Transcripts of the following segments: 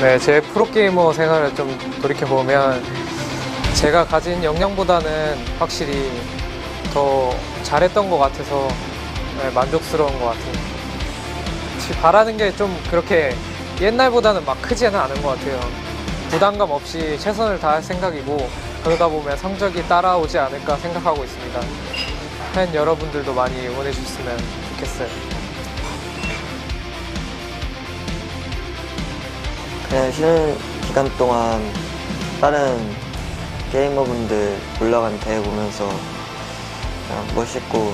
네, 제 프로게이머 생활을 좀 돌이켜보면 제가 가진 역량보다는 확실히 더 잘했던 것 같아서 만족스러운 것 같아요. 바라는 게 좀 그렇게 옛날보다는 막 크지는 않은 것 같아요. 부담감 없이 최선을 다할 생각이고 그러다 보면 성적이 따라오지 않을까 생각하고 있습니다. 팬 여러분들도 많이 응원해 주셨으면 좋겠어요. 그냥 쉬는 기간 동안 다른 게이머분들 올라간 대회 보면서 그냥 멋있고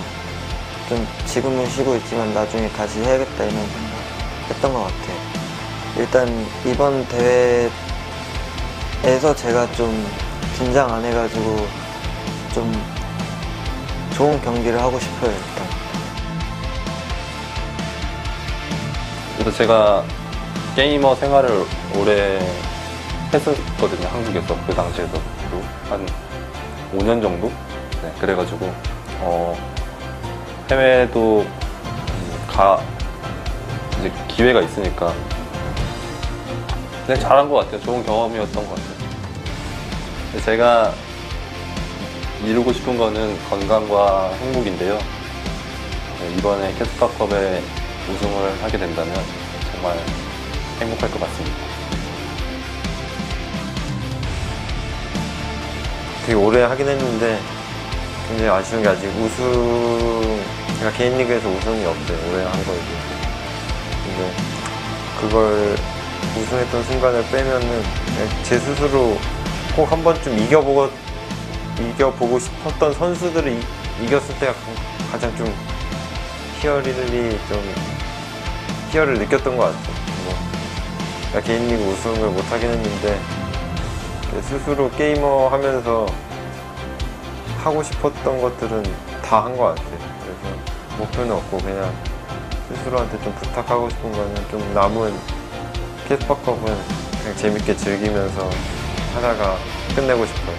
좀 지금은 쉬고 있지만 나중에 다시 해야겠다 이런 생각 했던 것 같아요. 일단 이번 대회에서 제가 좀 긴장 안 해가지고 좀 좋은 경기를 하고 싶어요. 일단. 그래서 제가 게이머 생활을 오래 했었거든요. 한국에서 그 당시에도 한 5년 정도? 네, 그래가지고 해외도 이제 기회가 있으니까 그냥 잘한 것 같아요. 좋은 경험이었던 것 같아요. 제가 이루고 싶은 거는 건강과 행복인데요. 이번에 캐스파컵에 우승을 하게 된다면 정말 행복할 것 같습니다. 되게 오래 하긴 했는데 굉장히 아쉬운 게 아직 제가 개인 리그에서 우승이 없어요. 오래 한 거에도. 근데 그걸 우승했던 순간을 빼면은 제 스스로 꼭 한 번쯤 이겨보고 싶었던 선수들을 이겼을 때가 가장 좀 희열을 느꼈던 것 같아요. 제가 개인 리그 우승을 못 하긴 했는데 스스로 게이머 하면서 하고 싶었던 것들은 다 한 것 같아요. 그래서 목표는 없고 그냥 스스로한테 좀 부탁하고 싶은 거는 좀 남은 캐스파컵은 그냥 재밌게 즐기면서 하다가 끝내고 싶어요.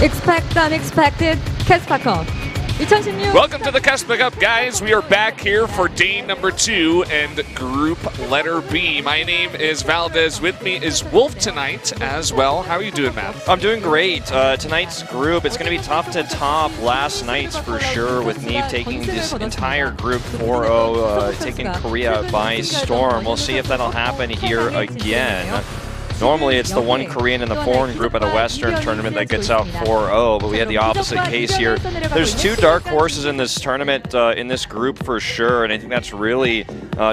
Expect the unexpected KeSPA Cup 2016. Welcome to the KeSPA Cup, guys. We are back here for day number 2 and group letter B. My name is Valdez. With me is Wolf tonight as well. How are you doing, man? I'm doing great. Tonight's group, it's going to be tough to top last night's for sure, with Neve taking this entire group 4-0, taking Korea by storm. We'll see if that'll happen here again. Normally it's the one Korean in the foreign group at a Western tournament that gets out 4-0, but we had the opposite case here. There's 2 dark horses in this tournament, in this group for sure, and I think that's really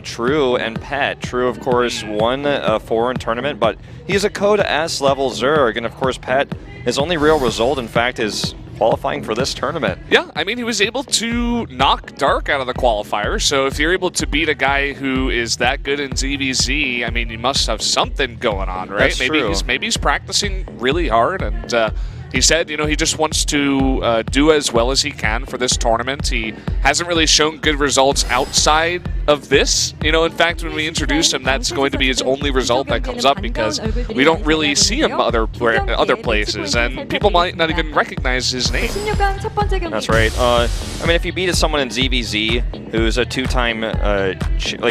True and Pet. True, of course, won a foreign tournament, but he's a Code S level Zerg, and of course Pet, his only real result, in fact, is qualifying for this tournament. Yeah, I mean, he was able to knock Dark out of the qualifier, so if you're able to beat a guy who is that good in ZVZ, I mean, you must have something going on, right? That's true. Maybe he's practicing really hard, and he said, you know, he just wants to do as well as he can for this tournament. He hasn't really shown good results outside of this. You know, in fact, when we introduced him, that's going to be his only result that comes up because we don't really see him other places, and people might not even recognize his name. That's right. I mean, if you beat someone in ZVZ, who's a 2-time,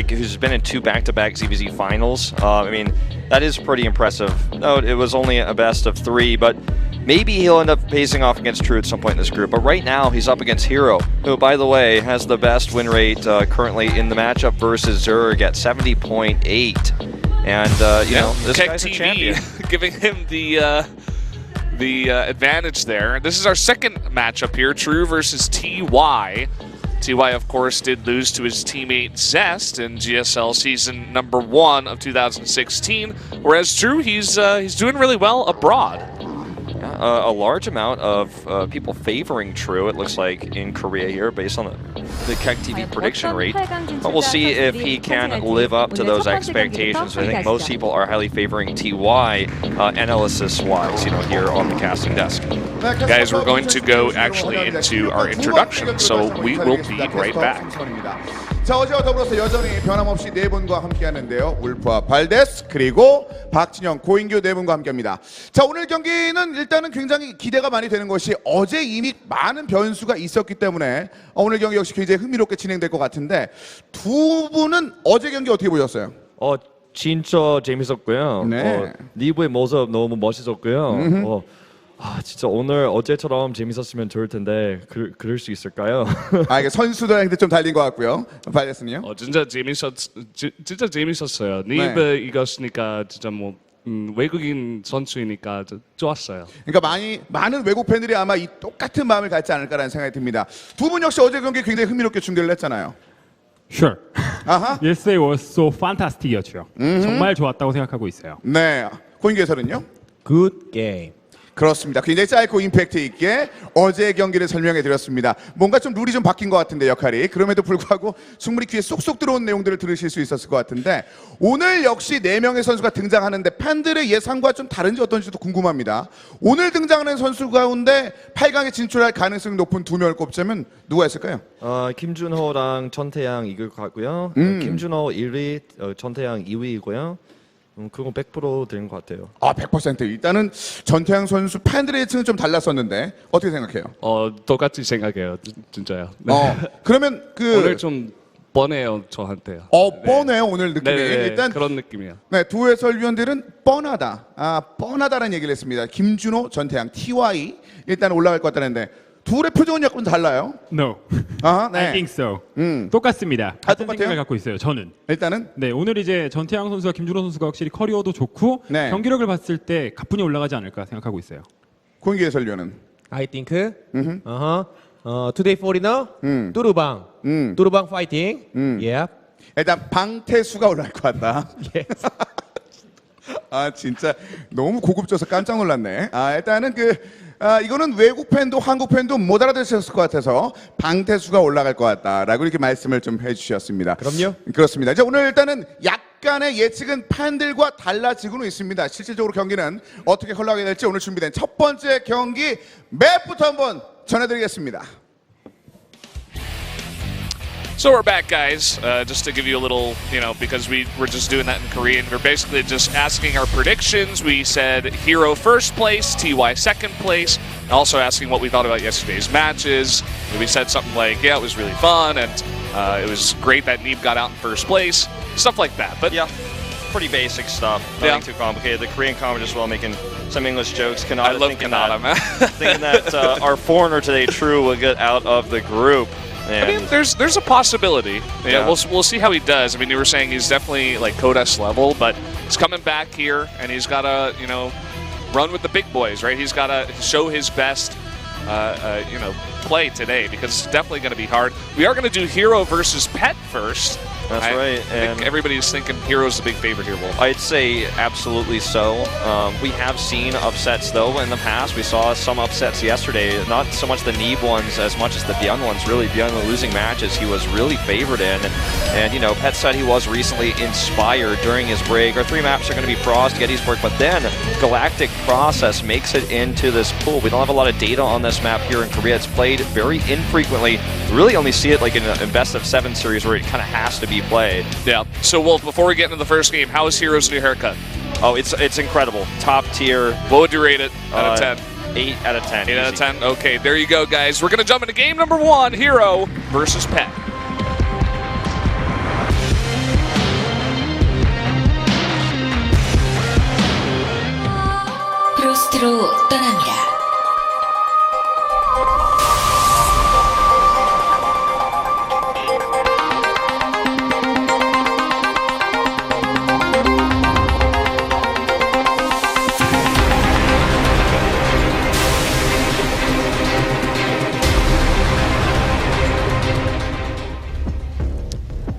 who's been in 2 back-to-back ZVZ finals, I mean, that is pretty impressive. No, it was only a best of 3, but maybe he'll end up facing off against True at some point in this group. But right now, he's up against herO, who, by the way, has the best win rate currently in the matchup versus Zerg at 70.8. And, you know, this guy's a champion. Giving him the advantage there. This is our second matchup here, True versus TY. TY, of course, did lose to his teammate Zest in GSL season number 1 of 2016, whereas True, he's doing really well abroad. A large amount of people favoring True, it looks like, in Korea here, based on the Keck TV prediction rate. But we'll see if he can live up to those expectations. I think most people are highly favoring TY, analysis-wise, here on the casting desk. Guys, we're going to go actually into our introduction, so we will be right back. 자, 어제와 더불어서 여전히 변함없이 네 분과 함께 하는데요. 울프와 발데스 그리고 박진영, 고인규 네 분과 함께 합니다. 자, 오늘 경기는 일단은 굉장히 기대가 많이 되는 것이 어제 이미 많은 변수가 있었기 때문에 오늘 경기 역시 굉장히 흥미롭게 진행될 것 같은데 두 분은 어제 경기 어떻게 보셨어요? 진짜 재밌었고요. 네. 리브의 모습 너무 멋있었고요. 진짜 오늘 어제처럼 재밌었으면 좋을 텐데 그럴 수 있을까요? 이게 선수들한테 좀 달린 것 같고요. 발데스는요? 진짜 재밌었어요. 니브 이겼으니까 진짜 뭐 외국인 선수이니까 좋았어요. 그러니까 많은 외국 팬들이 아마 이 똑같은 마음을 갖지 않을까라는 생각이 듭니다. 두 분 역시 어제 경기 굉장히 흥미롭게 중계를 했잖아요. Sure. 아하. Yesterday was so fantastic이었죠. 정말 좋았다고 생각하고 있어요. 네. 고인규 해설은요? Good game. 그렇습니다. 굉장히 짧고 임팩트 있게 어제의 경기를 설명해 드렸습니다. 뭔가 좀 룰이 좀 바뀐 것 같은데 역할이. 그럼에도 불구하고 충분히 귀에 쏙쏙 들어온 내용들을 들으실 수 있었을 것 같은데 오늘 역시 4명의 선수가 등장하는데 팬들의 예상과 좀 다른지 어떤지도 궁금합니다. 오늘 등장하는 선수 가운데 8강에 진출할 가능성이 높은 2명을 꼽자면 누가 있을까요? 김준호랑 전태양 이길 것 같고요. 김준호 1위, 전태양 2위이고요. 그건 100% 되는 것 같아요. 100%. 일단은 전태양 선수 팬들의 예측은 좀 달랐었는데 어떻게 생각해요? 똑같이 생각해요. 진짜요. 네. 그러면 오늘 좀 뻔해요, 저한테요. 뻔해요 오늘 느낌이. 네, 일단 그런 느낌이에요. 네, 두 해설위원들은 뻔하다. 뻔하다라는 얘기를 했습니다. 김준호, 전태양, TY 일단 올라갈 것 같다는데 둘의 표정은 약간 달라요. No. 네. I think so. 똑같습니다. 같은 똑같아요? 생각을 갖고 있어요. 저는. 일단은 네, 오늘 이제 전태양 선수와 김준호 선수가 확실히 커리어도 좋고 네. 경기력을 봤을 때 가뿐히 올라가지 않을까 생각하고 있어요. 고인규 해설위원은 I think today foreigner 뚜루방 fighting. Yeah. 일단 방태수가 올라갈 것 같다. 진짜 너무 고급져서 깜짝 놀랐네. 일단은 이거는 외국 팬도 한국 팬도 못 알아들으셨을 것 같아서 방태수가 올라갈 것 같다라고 이렇게 말씀을 좀 해주셨습니다. 그럼요. 그렇습니다. 이제 오늘 일단은 약간의 예측은 팬들과 달라지고는 있습니다. 실질적으로 경기는 어떻게 흘러가게 될지 오늘 준비된 첫 번째 경기 맵부터 한번 전해드리겠습니다. So we're back, guys. Just to give you a little, because we were just doing that in Korean. We're basically just asking our predictions. We said herO first place, TY second place, and also asking what we thought about yesterday's matches. We said something like, yeah, it was really fun, and it was great that Neeb got out in first place, stuff like that. But Yeah, pretty basic stuff. Nothing too complicated. The Korean comment as well, making some English jokes. I love Kanada, man. Thinking that our foreigner today, True, will get out of the group. I mean, there's a possibility. Yeah, we'll see how he does. I mean, you were saying he's definitely like Kodas level, but he's coming back here and he's got to run with the big boys, right? He's got to show his best, play today because it's definitely going to be hard. We are going to do herO versus Pet first. That's right. I think everybody's thinking herO's the big favorite here, Wolf. I'd say absolutely so. We have seen upsets, though, in the past. We saw some upsets yesterday. Not so much the Neeb ones as much as the Byung ones. Really, Byung losing matches he was really favored in. And Pet said he was recently inspired during his break. Our 3 maps are going to be Frost, Gettysburg, but then Galactic Process makes it into this pool. We don't have a lot of data on this map here in Korea. It's played very infrequently. We really only see it like in a best of 7 series where it kind of has to be played. Yeah. So, Wolf, before we get into the first game, how is herO's new haircut? Oh, it's incredible. Top tier. What would you rate it out of 10? 8 out of 10. 8 out of 10? Okay, there you go, guys. We're going to jump into game number 1, herO versus Pet. 프로스트로 떠납니다.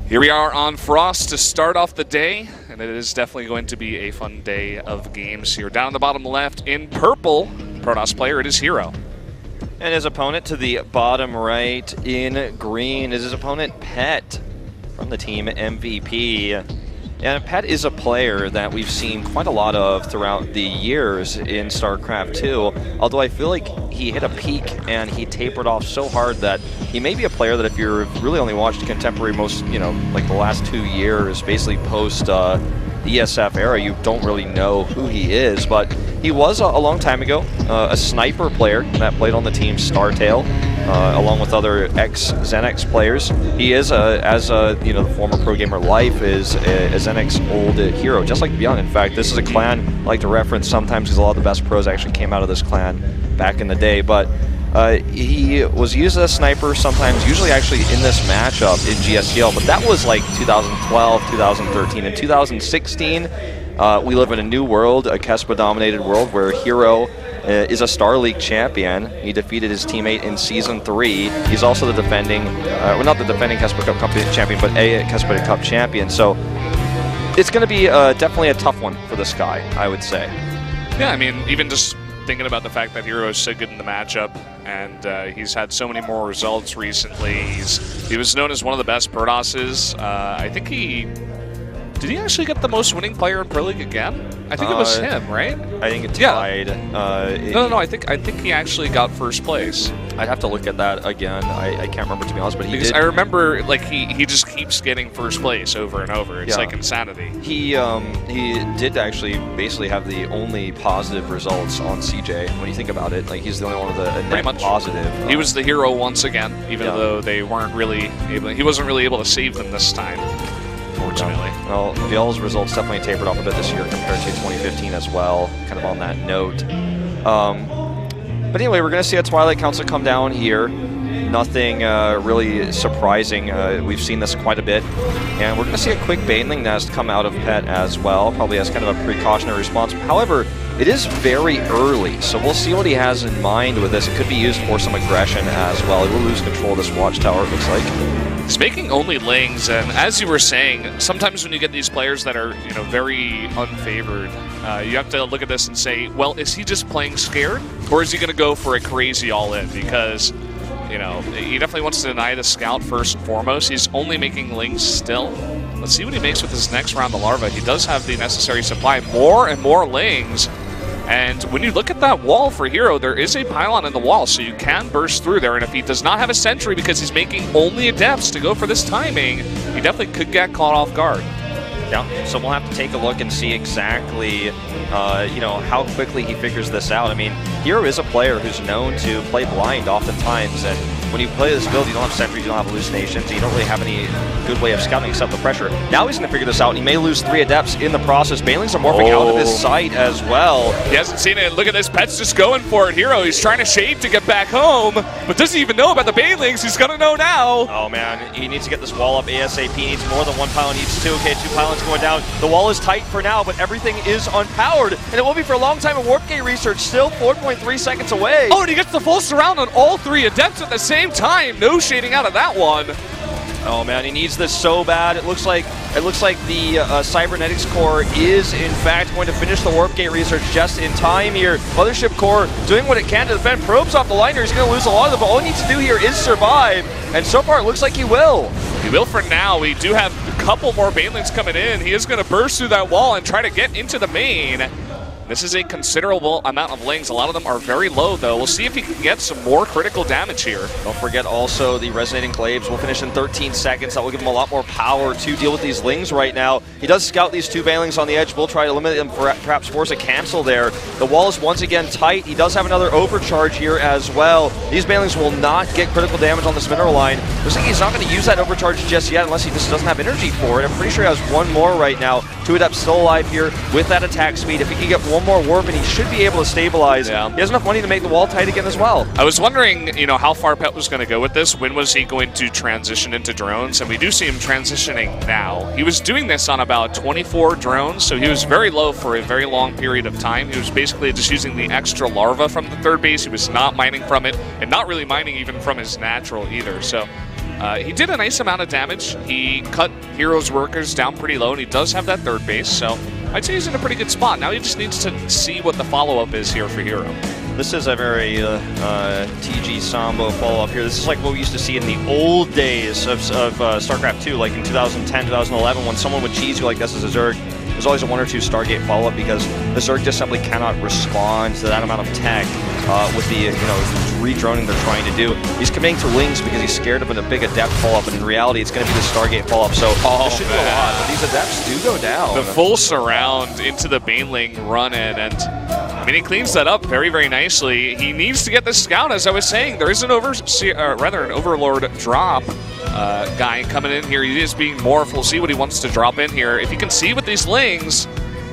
Here we are on Frost to start off the day, and it is definitely going to be a fun day of games here. Down in the bottom left, in purple, Protoss player, it is herO. And his opponent to the bottom right in green is his opponent Pet from the team MVP. And Pet is a player that we've seen quite a lot of throughout the years in StarCraft 2, although I feel like he hit a peak and he tapered off so hard that he may be a player that if you're really only watched contemporary most, like the last 2 years, basically post ESF era, you don't really know who he is, but he was a long time ago a sniper player that played on the team Startail, along with other ex-Xenx players. He is, the former Pro Gamer Life is a Xenx old hero, just like Beyond. In fact, this is a clan I like to reference sometimes because a lot of the best pros actually came out of this clan back in the day, but he was used as a sniper sometimes, usually actually in this matchup in GSCL, but that was like 2012, 2013. In 2016, we live in a new world, a KeSPA-dominated world, where herO is a Star League champion. He defeated his teammate in Season 3. He's also the defending, not the defending KeSPA Cup champion, but a KeSPA Cup champion. So it's going to be definitely a tough one for this guy, I would say. Yeah, I mean, even just thinking about the fact that herO is so good in the matchup, and he's had so many more results recently. He was known as one of the best Protosses. I think did he actually get the most winning player in Pro League again? I think it was him, right? I think it tied. No, I think he actually got first place. I'd have to look at that again. I can't remember, to be honest, but he did. I remember, like, he just keeps getting first place over and over. It's like insanity. He did actually basically have the only positive results on CJ. When you think about it, like, he's the only one with a net positive. He was the herO once again, even though they weren't really able. He wasn't really able to save them this time, fortunately. Well, Vial's results definitely tapered off a bit this year compared to 2015 as well, kind of on that note. But anyway, we're going to see a Twilight Council come down here. Nothing really surprising. We've seen this quite a bit. And we're going to see a quick Baneling Nest come out of Pet as well, probably as kind of a precautionary response. However, it is very early, so we'll see what he has in mind with this. It could be used for some aggression as well. He will lose control of this watchtower, it looks like. He's making only lings, and as you were saying, sometimes when you get these players that are, very unfavored, you have to look at this and say, well, is he just playing scared, or is he going to go for a crazy all-in? Because, he definitely wants to deny the scout first and foremost. He's only making lings still. Let's see what he makes with his next round of larva. He does have the necessary supply, more and more lings. And when you look at that wall for herO, there is a pylon in the wall, so you can burst through there. And if he does not have a sentry because he's making only adepts to go for this timing, he definitely could get caught off guard. Yeah, so we'll have to take a look and see exactly, how quickly he figures this out. I mean, herO is a player who's known to play blind oftentimes, and when you play this build, you don't have sentries, you don't have hallucinations, and you don't really have any good way of scouting except the pressure. Now he's going to figure this out, and he may lose 3 adepts in the process. Banelings are morphing out of his sight as well. He hasn't seen it. Look at this. Pet's just going for it. herO, he's trying to shade to get back home, but doesn't even know about the Banelings. He's going to know now. Oh, man. He needs to get this wall up ASAP. He needs more than 1 pylon. He needs 2. Okay, 2 pylons going down. The wall is tight for now, but everything is unpowered, and it will be for a long time. And Warp Gate research still 4.3 seconds away. Oh, and he gets the full surround on all 3 adepts at the same time. No shading out of that one. Oh man, he needs this so bad. It looks like the Cybernetics Core is in fact going to finish the Warp Gate research just in time here. Mothership Core doing what it can to defend. Probes off the line here. He's going to lose a lot of them, but all he needs to do here is survive. And so far, it looks like he will. He will for now. We do have a couple more Banelings coming in. He is going to burst through that wall and try to get into the main. This is a considerable amount of lings. A lot of them are very low, though. We'll see if he can get some more critical damage here. Don't forget also the Resonating Glaives will finish in 13 seconds. That will give him a lot more power to deal with these lings right now. He does scout these 2 Banelings on the edge. We'll try to eliminate them, perhaps force a cancel there. The wall is once again tight. He does have another overcharge here as well. These Banelings will not get critical damage on this mineral line. Looks like he's not going to use that overcharge just yet unless he just doesn't have energy for it. I'm pretty sure he has 1 more right now. 2 adepts still alive here with that attack speed. If he can get 1 more warp, and he should be able to stabilize. Yeah. He has enough money to make the wall tight again as well. I was wondering, how far Pet was going to go with this. When was he going to transition into drones? And we do see him transitioning now. He was doing this on about 24 drones, so he was very low for a very long period of time. He was basically just using the extra larva from the 3rd base. He was not mining from it, and not really mining even from his natural either. So he did a nice amount of damage. He cut herO's workers down pretty low, and he does have that 3rd base, so I'd say he's in a pretty good spot. Now he just needs to see what the follow-up is here for herO. This is a very TG Sambo follow-up here. This is like what we used to see in the old days of StarCraft 2, like in 2010, 2011, when someone would cheese you like this as a Zerg. There's always a 1 or 2 Stargate follow-up because the Zerg just simply cannot respond to that amount of tech with the redroning they're trying to do. He's committing to Lings because he's scared of a big Adept follow-up, and in reality, it's going to be the Stargate follow-up. So this should do a lot, but these Adepts do go down. The full surround into the Baneling run-in, and I mean, he cleans that up very, very nicely. He needs to get the scout, as I was saying. There is an Overlord drop guy coming in here. He is being morphed. We'll see what he wants to drop in here. If he can see with these Lings,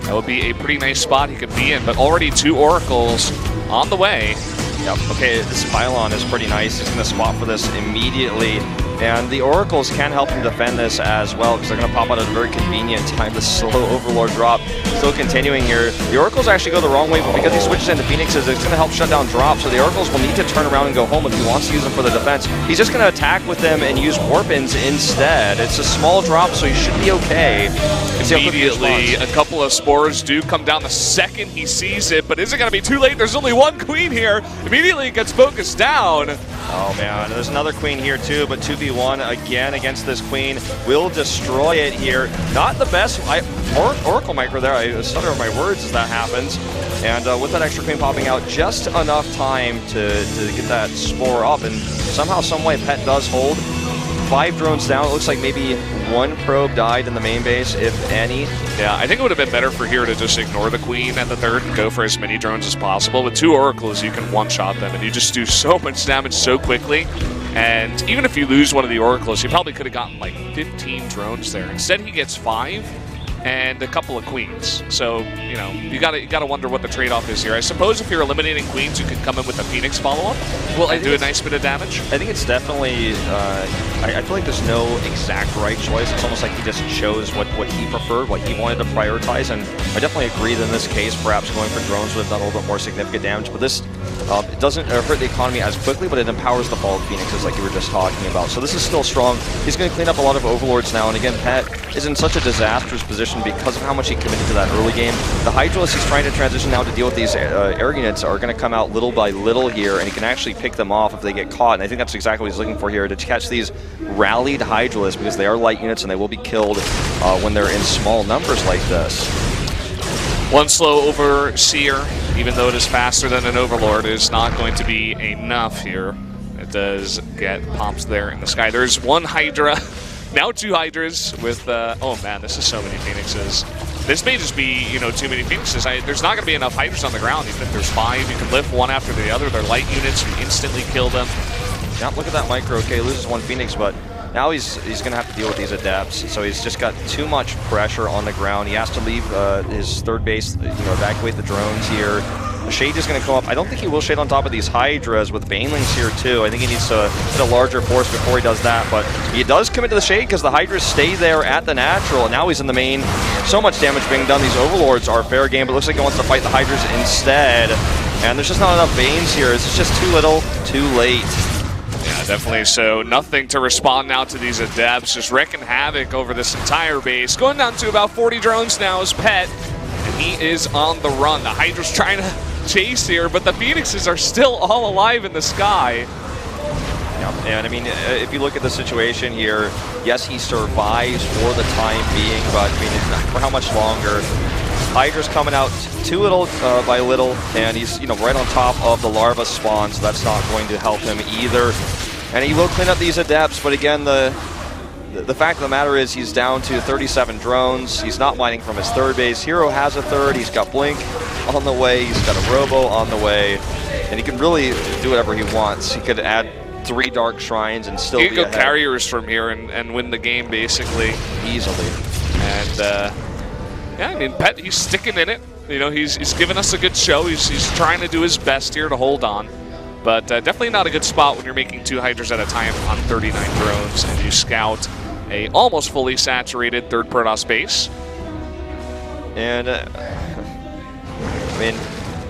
that would be a pretty nice spot he could be in, but already 2 Oracles on the way. Yep, okay, this pylon is pretty nice. He's going to spot for this immediately. And the Oracles can help him defend this as well, because they're going to pop out at a very convenient time. The slow Overlord drop still continuing here. The Oracles actually go the wrong way, but because he switches into Phoenixes, it's going to help shut down drops. So the Oracles will need to turn around and go home if he wants to use them for the defense. He's just going to attack with them and use Warpins instead. It's a small drop, so he should be okay. Immediately, a couple of spores do come down the second he sees it, but is it going to be too late? There's only 1 queen here. Immediately it gets focused down. Oh man, there's another queen here too, but 2v1 again against this queen will destroy it here. Not the best Oracle Micro there. I stutter over my words as that happens. And with that extra queen popping out, just enough time to get that spore up, and somehow, some way, Pet does hold. 5 drones down. It looks like maybe 1 probe died in the main base, if any. Yeah, I think it would have been better for here to just ignore the queen at the 3rd and go for as many drones as possible. With 2 Oracles, you can one-shot them, and you just do so much damage so quickly. And even if you lose one of the Oracles, you probably could have gotten like 15 drones there. Instead, he gets 5 and a couple of queens. So, you know, you gotta wonder what the trade-off is here. I suppose if you're eliminating queens, you can come in with a Phoenix follow-up. Well, and do a nice bit of damage. I think it's definitely, I feel like there's no exact right choice. It's almost like he just chose what he preferred, what he wanted to prioritize, and I definitely agree that in this case, perhaps going for drones would have done a little bit more significant damage, but this, it doesn't hurt the economy as quickly, but it empowers the bald Phoenixes like you were just talking about. So this is still strong. He's going to clean up a lot of Overlords now, and again, Pet is in such a disastrous position because of how much he committed to that early game. The Hydralisk he's trying to transition now to deal with these air units are going to come out little by little here, and he can actually pick them off if they get caught, and I think that's exactly what he's looking for here, to catch these rallied Hydralisks, because they are light units and they will be killed when they're in small numbers like this. 1 slow Overseer, even though it is faster than an Overlord, is not going to be enough here. It does get popped there in the sky. There's 1 Hydra, now 2 Hydras with, oh man, this is so many Phoenixes. This may just be, you know, too many Phoenixes. There's not going to be enough Hydras on the ground. Even if there's 5, you can lift one after the other. They're light units, you instantly kill them. Now look at that micro. Okay, loses 1 Phoenix, but now he's going to have to deal with these Adepts. So he's just got too much pressure on the ground. He has to leave his 3rd base, you know, evacuate the drones here. The Shade is going to come up. I don't think he will Shade on top of these Hydras with Banelings here too. I think he needs to hit a larger force before he does that, but he does commit to the Shade because the Hydras stay there at the natural, and now he's in the main. So much damage being done. These Overlords are fair game, but it looks like he wants to fight the Hydras instead. And there's just not enough Banes here. It's just too little, too late. Yeah, definitely. So nothing to respond now to these Adepts, just wreaking havoc over this entire base. Going down to about 40 drones now is Pet, and he is on the run. The Hydra's trying to chase here, but the Phoenixes are still all alive in the sky. Yeah, and I mean, if you look at the situation here, yes, he survives for the time being, but I mean, for how much longer? Hydra's coming out too little by little, and he's, you know, right on top of the larva spawn, so that's not going to help him either. And he will clean up these Adepts, but again, the fact of the matter is he's down to 37 drones. He's not mining from his 3rd base. herO has a 3rd. He's got Blink on the way. He's got a Robo on the way, and he can really do whatever he wants. He could add 3 Dark Shrines and still he be could go ahead. carriers from here and win the game basically Easily. And yeah, I mean, Pet, he's sticking in it. You know, he's giving us a good show. He's trying to do his best here to hold on. But definitely not a good spot when you're making 2 Hydras at a time on 39 drones and you scout a almost fully saturated 3rd Protoss base. And, I mean,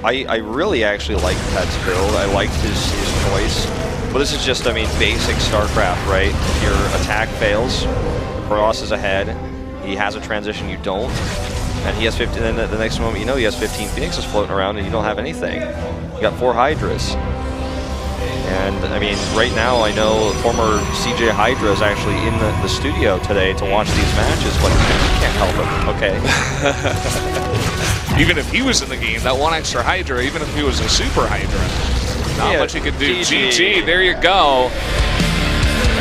I really actually like Pet's build. I liked his choice. But this is just, I mean, basic StarCraft, right? If your attack fails, Protoss is ahead. He has a transition, you don't. And he has 15, and then the next moment you know he has 15 Phoenixes floating around and you don't have anything. You got 4 Hydras. And I mean, right now I know former CJ Hydra is actually in the studio today to watch these matches, but you can't help him, okay? Even if he was in the game, that 1 extra Hydra, even if he was a super Hydra, not much he could do. GG, there you go.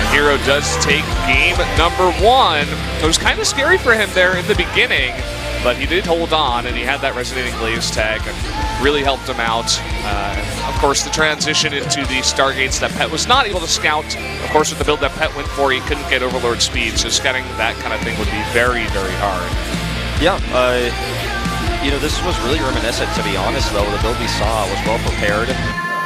herO does take game number 1. It was kind of scary for him there in the beginning, but he did hold on, and he had that Resonating Glaze tag and really helped him out. Of course, the transition into the Stargates that Pet was not able to scout. Of course, with the build that Pet went for, he couldn't get Overlord speed, so scouting that kind of thing would be very, very hard. Yeah, you know, this was really reminiscent, to be honest, though. The build we saw was well prepared.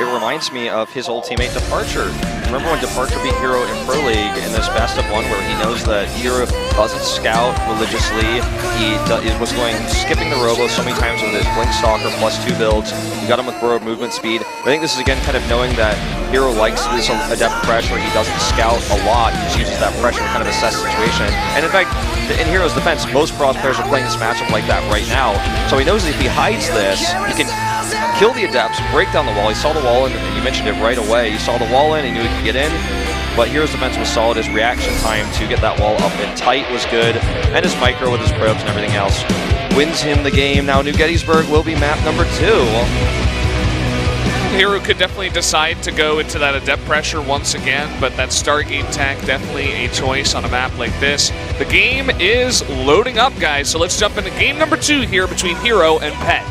It reminds me of his old teammate Departure. Remember when Departure beat herO in Pro League in this best of 1 where he knows that herO doesn't scout religiously. He was skipping the robo so many times with his Blink Stalker +2 builds. You got him with Burrow movement speed. I think this is again kind of knowing that herO likes this adept pressure. He doesn't scout a lot. He just uses that pressure to kind of assess the situation. And in fact, in herO's defense, most Cross players are playing this matchup like that right now. So he knows that if he hides this, he can kill the adepts, break down the wall. He saw the wall in, you mentioned it right away. He saw the wall in, he knew he could get in. But herO's defense was solid. His reaction time to get that wall up and tight was good. And his micro with his probes and everything else wins him the game. Now New Gettysburg will be map number 2. herO could definitely decide to go into that adept pressure once again, but that Stargate tech definitely a choice on a map like this. The game is loading up, guys, so let's jump into game number 2 here between herO and Pet.